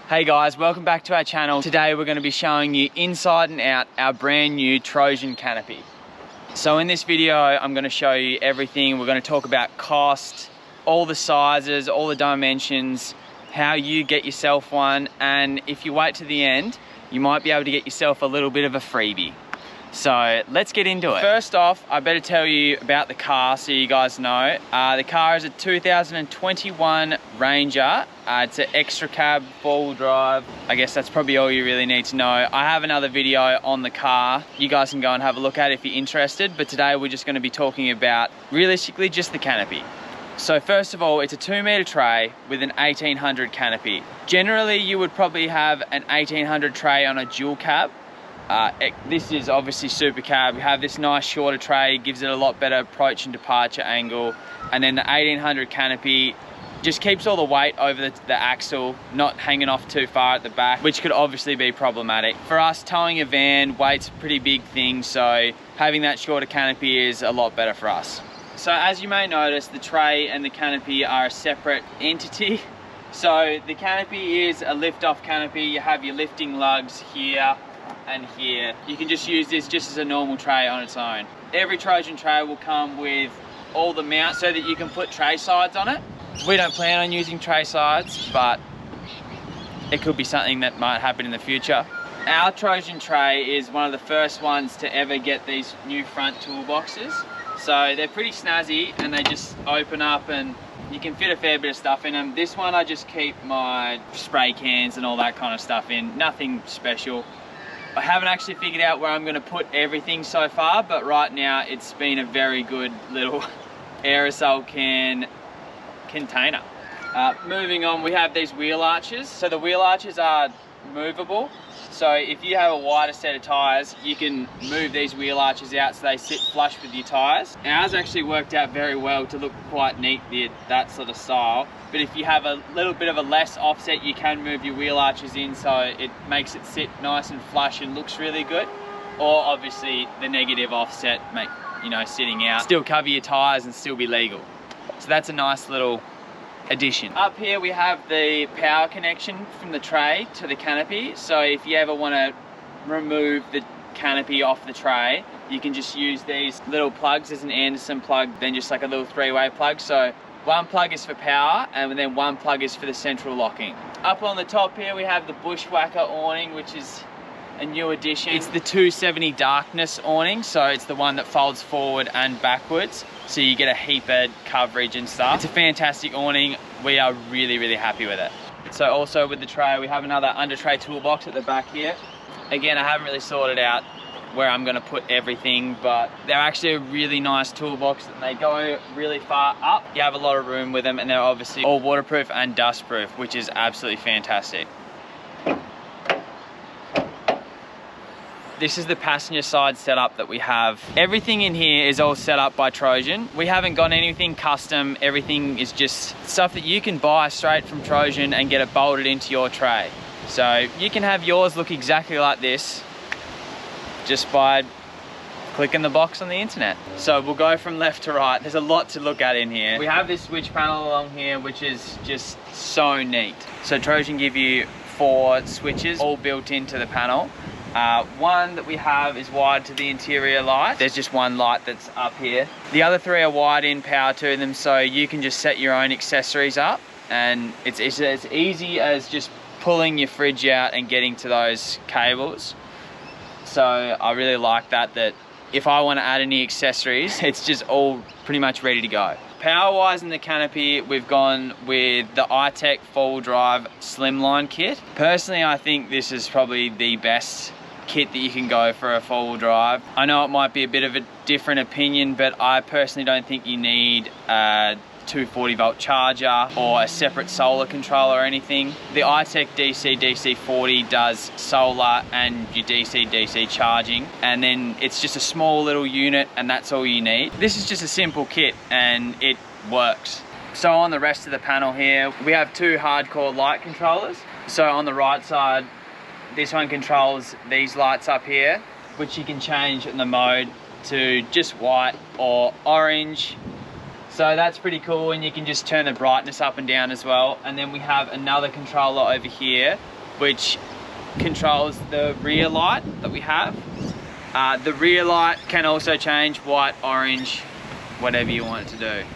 Hey guys, welcome back to our channel. Today we're going to be showing you inside and out our brand new Trojan canopy. So in this video, I'm going to show you everything. We're going to talk about cost, all the sizes, all the dimensions, how you get yourself one, and if you wait to the end, you might be able to get yourself a little bit of a freebie. So let's get into it. First off, I better tell you about the car so you guys know. The car is a 2021 Ranger. It's an extra cab, four-wheel drive. I guess that's probably all you really need to know. I have another video on the car. You guys can go and have a look at it if you're interested, but today we're just going to be talking about, realistically, just the canopy. So first of all, it's a 2-meter tray with an 1800 canopy. Generally, you would probably have an 1800 tray on a dual cab. This is obviously super cab. We have this nice shorter tray, gives it a lot better approach and departure angle. And then the 1800 canopy just keeps all the weight over the axle, not hanging off too far at the back, which could obviously be problematic. For us, towing a van, weight's a pretty big thing, so having that shorter canopy is a lot better for us. So as you may notice, the tray and the canopy are a separate entity. So the canopy is a lift-off canopy. You have your lifting lugs here and here. You can just use this just as a normal tray on its own. Every Trojan tray will come with all the mounts so that you can put tray sides on it. We don't plan on using tray sides, but it could be something that might happen in the future. Our Trojan tray is one of the first ones to ever get these new front toolboxes. So they're pretty snazzy and they just open up and you can fit a fair bit of stuff in them. This one I just keep my spray cans and all that kind of stuff in, nothing special. I haven't actually figured out where I'm going to put everything so far, but right now it's been a very good little aerosol can container. Moving on, we have these wheel arches. So the wheel arches are movable. So if you have a wider set of tyres, you can move these wheel arches out so they sit flush with your tyres. Ours actually worked out very well to look quite neat, that sort of style. But if you have a little bit of a less offset, you can move your wheel arches in so it makes it sit nice and flush and looks really good. Or obviously the negative offset, sitting out, still cover your tyres and still be legal. So that's a nice little addition. Up here we have the power connection from the tray to the canopy. So if you ever want to remove the canopy off the tray, you can just use these little plugs. There's an Anderson plug, then just like a little 3-way plug. So one plug is for power and then one plug is for the central locking. Up on the top here we have the Bushwhacker awning, which is a new addition. It's the 270 darkness awning, so it's the one that folds forward and backwards, so you get a heap of coverage and stuff. It's a fantastic awning. We are really, really happy with it. So also with the tray, we have another Undertray toolbox at the back here. Again, I haven't really sorted out where I'm gonna put everything, but they're actually a really nice toolbox and they go really far up. You have a lot of room with them and they're obviously all waterproof and dustproof, which is absolutely fantastic. This is the passenger side setup that we have. Everything in here is all set up by Trojan. We haven't got anything custom. Everything is just stuff that you can buy straight from Trojan and get it bolted into your tray. So you can have yours look exactly like this just by clicking the box on the internet. So we'll go from left to right. There's a lot to look at in here. We have this switch panel along here, which is just so neat. So Trojan give you 4 switches all built into the panel. One that we have is wired to the interior light. There's just one light that's up here. The other 3 are wired in power to them, so you can just set your own accessories up, and it's as easy as just pulling your fridge out and getting to those cables. So I really like that if I want to add any accessories, it's just all pretty much ready to go. Power-wise in the canopy, we've gone with the iTech 4-wheel drive slimline kit. Personally, I think this is probably the best kit that you can go for a 4-wheel drive. I know it might be a bit of a different opinion, but I personally don't think you need a 240-volt charger or a separate solar controller or anything. The iTech DC 40 does solar and your DC charging, and then it's just a small little unit and that's all you need. This is just a simple kit and it works. So on the rest of the panel here, we have 2 hardcore light controllers. So on the right side, this one controls these lights up here, which you can change in the mode to just white or orange. So that's pretty cool, and you can just turn the brightness up and down as well. And then we have another controller over here, which controls the rear light that we have. The rear light can also change white, orange, whatever you want it to do,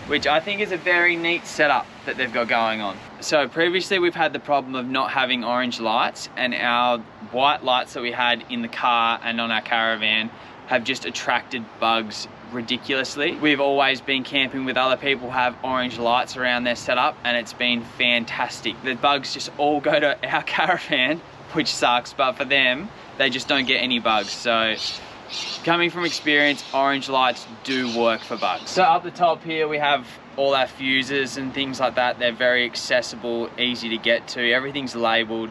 which I think is a very neat setup that they've got going on. So previously we've had the problem of not having orange lights, and our white lights that we had in the car and on our caravan have just attracted bugs ridiculously. We've always been camping with other people who have orange lights around their setup, and it's been fantastic. The bugs just all go to our caravan, which sucks, but for them, they just don't get any bugs. So coming from experience, orange lights do work for bugs. So up the top here we have all our fuses and things like that. They're very accessible, easy to get to. Everything's labeled.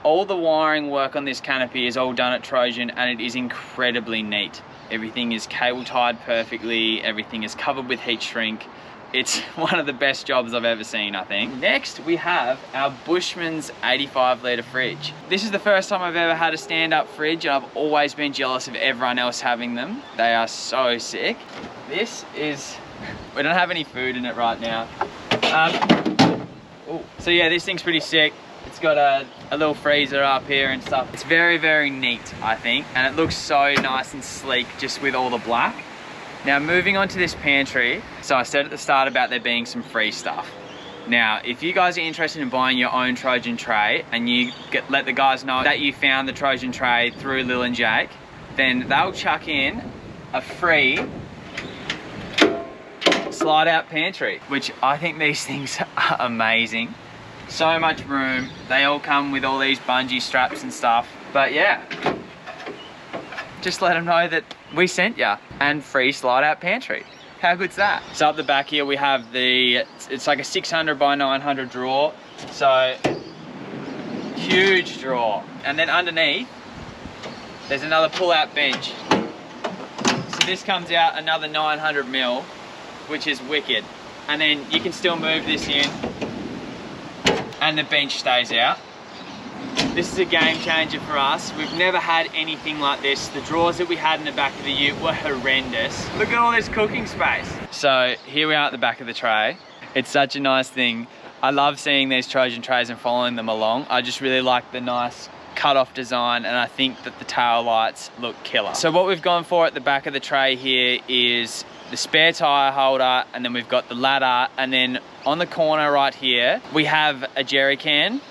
All the wiring work on this canopy is all done at Trojan, and it is incredibly neat. Everything is cable tied perfectly. Everything is covered with heat shrink. It's one of the best jobs I've ever seen, I think. Next, we have our Bushman's 85 litre fridge. This is the first time I've ever had a stand-up fridge, and I've always been jealous of everyone else having them. They are so sick. This is, we don't have any food in it right now. So yeah, this thing's pretty sick. It's got a little freezer up here and stuff. It's very, very neat, I think. And it looks so nice and sleek just with all the black. Now moving on to this pantry, so I said at the start about there being some free stuff. Now, if you guys are interested in buying your own Trojan tray and you let the guys know that you found the Trojan tray through Lil and Jake, then they'll chuck in a free slide out pantry, which I think these things are amazing. So much room. They all come with all these bungee straps and stuff. But yeah, just let them know that we sent ya, and free slide out pantry. How good's that? So up the back here we have it's like a 600 by 900 drawer. So huge drawer. And then underneath, there's another pull out bench. So this comes out another 900 mil, which is wicked. And then you can still move this in, and the bench stays out. This is a game changer for us. We've never had anything like this. The drawers that we had in the back of the ute were horrendous. Look at all this cooking space. So here we are at the back of the tray. It's such a nice thing. I love seeing these Trojan trays and following them along. I just really like the nice cut-off design, and I think that the tail lights look killer. So what we've gone for at the back of the tray here is the spare tire holder, and then we've got the ladder, and then on the corner right here we have a jerry can.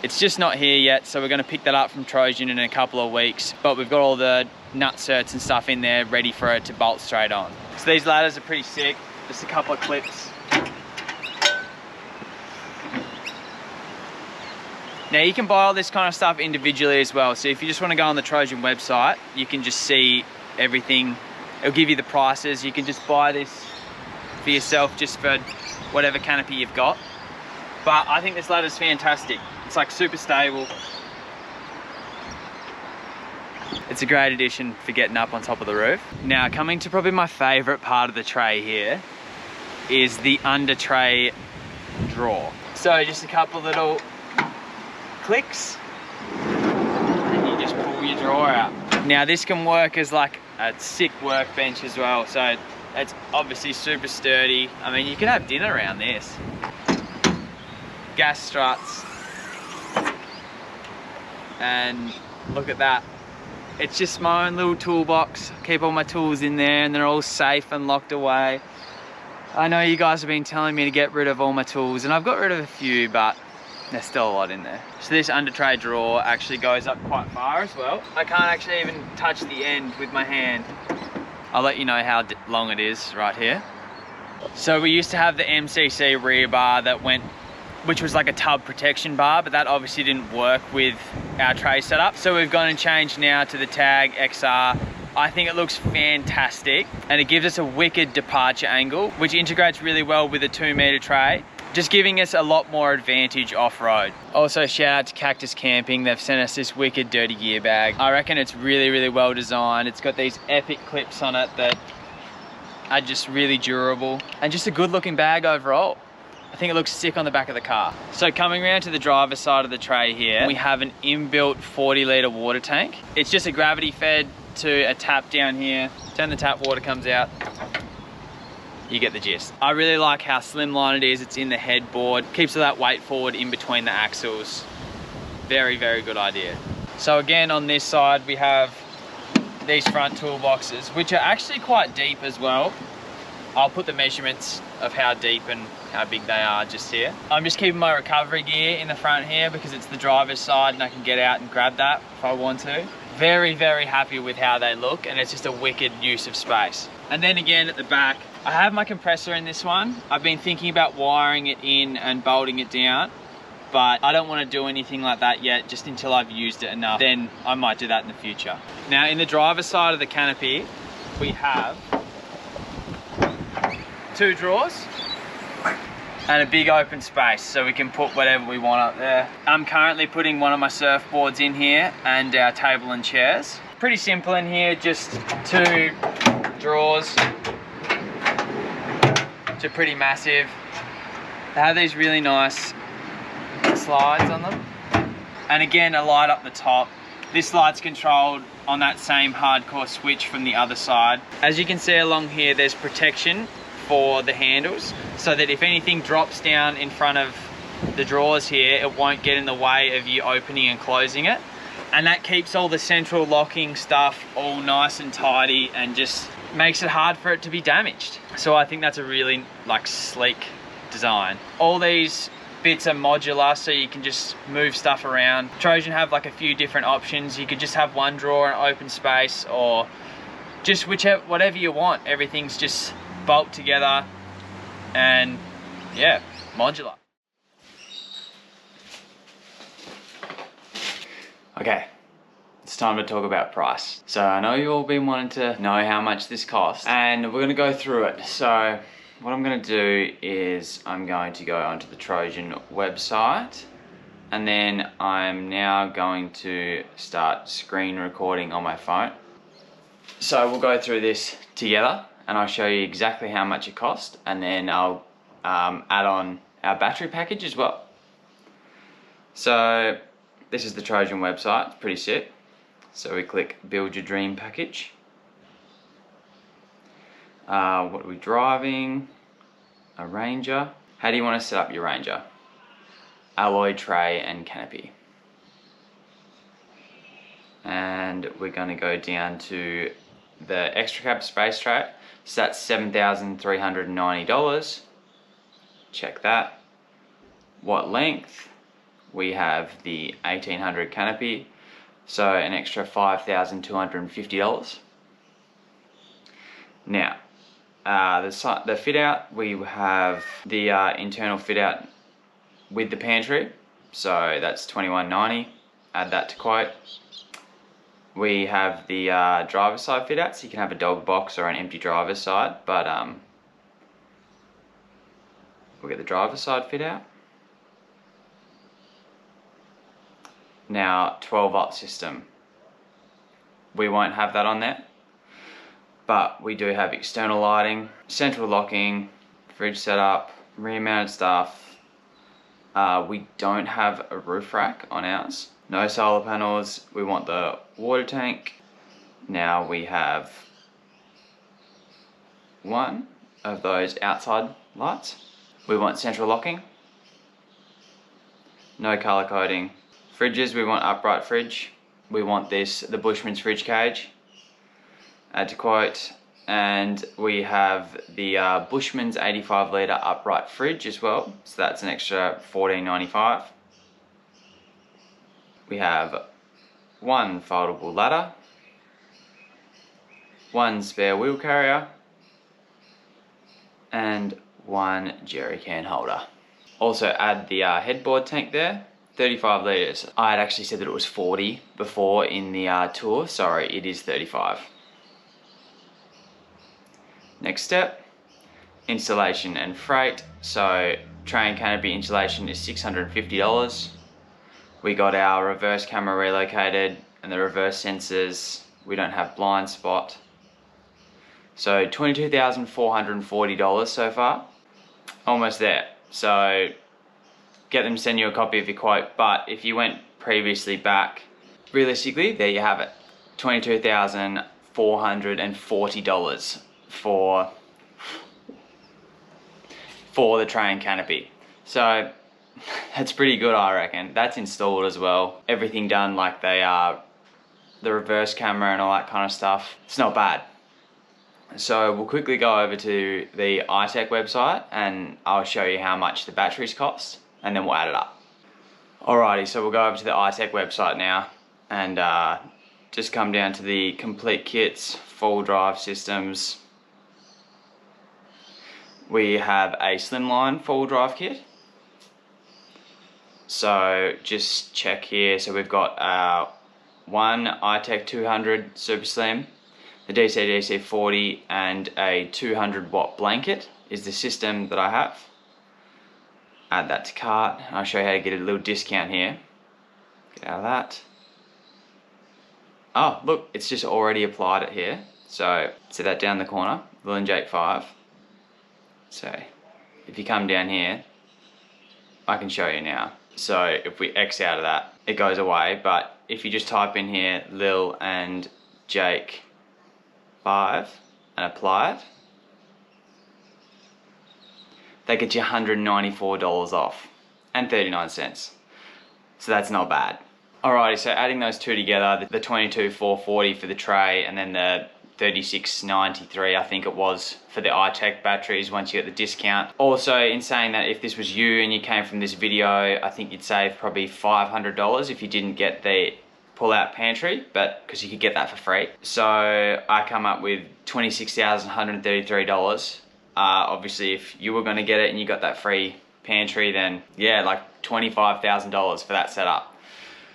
It's just not here yet, so we're going to pick that up from Trojan in a couple of weeks, but we've got all the nut certs and stuff in there ready for it to bolt straight on. So these ladders are pretty sick. Just a couple of clips. Now you can buy all this kind of stuff individually as well, so if you just want to go on the Trojan website, you can just see everything. It'll give you the prices. You can just buy this for yourself just for whatever canopy you've got. But I think this ladder's fantastic. It's like super stable. It's a great addition for getting up on top of the roof. Now coming to probably my favorite part of the tray here is the Undertray drawer. So just a couple little clicks and you just pull your drawer out. Now this can work as like a sick workbench as well, so it's obviously super sturdy. I mean, you can have dinner around this. Gas struts, and look at that. It's just my own little toolbox. I keep all my tools in there and they're all safe and locked away. I know you guys have been telling me to get rid of all my tools, and I've got rid of a few, but there's still a lot in there. So this Undertray drawer actually goes up quite far as well. I can't actually even touch the end with my hand. I'll let you know how long it is right here. So we used to have the MCC rear bar that went, which was like a tub protection bar, but that obviously didn't work with our tray setup. So we've gone and changed now to the Tag XR. I think it looks fantastic, and it gives us a wicked departure angle, which integrates really well with a 2-meter tray, just giving us a lot more advantage off-road. Also, shout out to Cactus Camping. They've sent us this wicked dirty gear bag. I reckon it's really, really well designed. It's got these epic clips on it that are just really durable, and just a good looking bag overall. I think it looks sick on the back of the car. So coming around to the driver's side of the tray here, we have an inbuilt 40-litre water tank. It's just a gravity fed to a tap down here. Turn the tap, water comes out. You get the gist. I really like how slimline it is. It's in the headboard. Keeps all that weight forward in between the axles. Very, very good idea. So again, on this side, we have these front toolboxes, which are actually quite deep as well. I'll put the measurements of how deep and how big they are just here. I'm just keeping my recovery gear in the front here because it's the driver's side and I can get out and grab that if I want to. Very, very happy with how they look, and it's just a wicked use of space. And then again at the back, I have my compressor in this one. I've been thinking about wiring it in and bolting it down, but I don't want to do anything like that yet, just until I've used it enough. Then I might do that in the future. Now in the driver's side of the canopy, we have 2 drawers and a big open space, so we can put whatever we want up there. I'm currently putting one of my surfboards in here and our table and chairs. Pretty simple in here, just 2 drawers, which are pretty massive. They have these really nice slides on them. And again, a light up the top. This light's controlled on that same hardcore switch from the other side. As you can see along here, there's protection for the handles, so that if anything drops down in front of the drawers here, it won't get in the way of you opening and closing it. And that keeps all the central locking stuff all nice and tidy and just makes it hard for it to be damaged. So I think that's a really sleek design. All these bits are modular, so you can just move stuff around. Trojan have a few different options. You could just have 1 drawer and open space, or just whatever you want. Everything's just bolt together and yeah, modular. Okay, it's time to talk about price. So I know you've all been wanting to know how much this costs, and we're gonna go through it. So what I'm gonna do is I'm going to go onto the Trojan website, and then I'm now going to start screen recording on my phone. So we'll go through this together and I'll show you exactly how much it cost, and then I'll add on our battery package as well. So this is the Trojan website, it's pretty sick. So we click build your dream package. What are we driving? A Ranger. How do you want to set up your Ranger? Alloy tray and canopy. And we're going to go down to the extra cab space tray. So that's $7,390. Check that. What length? We have the 1800 canopy, so an extra $5,250. Now, the fit out, we have the internal fit out with the pantry, so that's $21.90. Add that to quote. We have the driver's side fit out, so you can have a dog box or an empty driver's side, but we'll get the driver's side fit out. Now, 12-volt system. We won't have that on there, but we do have external lighting, central locking, fridge setup, rear mounted stuff. We don't have a roof rack on ours. No solar panels. We want the water tank. Now we have 1 of those outside lights. We want central locking. No color coding. Fridges, we want upright fridge. We want the Bushman's fridge cage. Add to quote. And we have the Bushman's 85 litre upright fridge as well. So that's an extra $14.95. We have 1 foldable ladder, 1 spare wheel carrier, and 1 jerry can holder. Also add the headboard tank there, 35 litres. I had actually said that it was 40 before in the tour. Sorry, it is 35. Next step, installation and freight. So tray and canopy installation is $650. We got our reverse camera relocated and the reverse sensors. We don't have blind spot. So $22,440 so far. Almost there. So get them to send you a copy of your quote, but if you went previously back, realistically, there you have it. $22,440 for the tray and canopy. So that's pretty good, I reckon. That's installed as well. Everything done like they are, the reverse camera and all that kind of stuff. It's not bad. So we'll quickly go over to the iTech website and I'll show you how much the batteries cost and then we'll add it up. Alrighty, so we'll go over to the iTech website now and just come down to the complete kits, full drive systems. We have a slimline full drive kit. So just check here. So we've got one iTech 200 Super Slim, the DC-DC 40 and a 200 watt blanket is the system that I have. Add that to cart. I'll show you how to get a little discount here. Get out of that. Oh, look, it's just already applied it here. So set that down the corner, Lil Jake 5. So if you come down here, I can show you now. So if we X out of that, it goes away. But if you just type in here, Lil and Jake 5 and apply it, they get you $194 off and 39 cents. So that's not bad. Alrighty, so adding those two together, the 22,440 for the tray and then the 36.93 I think it was for the iTech batteries once you get the discount. Also, in saying that, if this was you and you came from this video, I think you'd save probably $500 if you didn't get the pull-out pantry, but because you could get that for free. So I come up with $26,133. Obviously, if you were going to get it and you got that free pantry, then yeah, like $25,000 for that setup.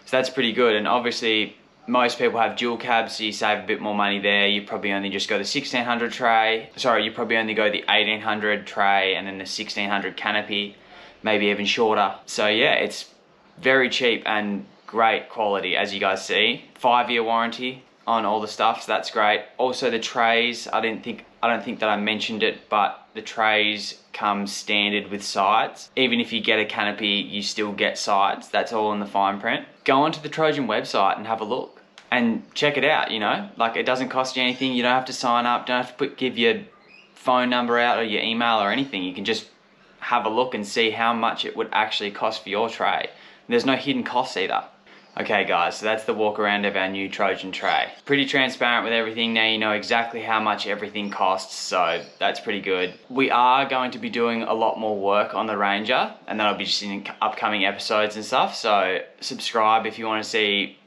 So that's pretty good. And obviously, most people have dual cabs, so you save a bit more money there. You probably only just go the 1600 tray. Sorry, you probably only go the 1800 tray and then the 1600 canopy, maybe even shorter. So yeah, it's very cheap and great quality, as you guys see. 5-year warranty on all the stuff, so that's great. Also the trays, I don't think that I mentioned it, but the trays come standard with sides. Even if you get a canopy, you still get sides. That's all in the fine print. Go onto the Trojan website and have a look and check it out, you know. Like, it doesn't cost you anything. You don't have to sign up, don't have to give your phone number out or your email or anything. You can just have a look and see how much it would actually cost for your tray. There's no hidden costs either. Okay guys, so that's the walk around of our new Trojan tray. Pretty transparent with everything. Now you know exactly how much everything costs, so that's pretty good. We are going to be doing a lot more work on the Ranger, and that'll be just in upcoming episodes and stuff, so subscribe if you want to see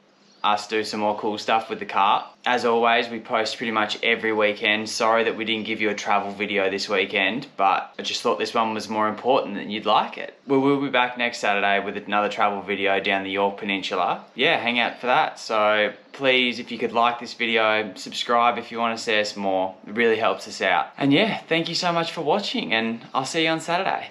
us do some more cool stuff with the car. As always, we post pretty much every weekend. Sorry that we didn't give you a travel video this weekend, but I just thought this one was more important and you'd like it. We will be back next Saturday with another travel video down the York Peninsula. Yeah, hang out for that. So please, if you could like this video, subscribe if you want to see us more. It really helps us out. And yeah, thank you so much for watching, and I'll see you on Saturday.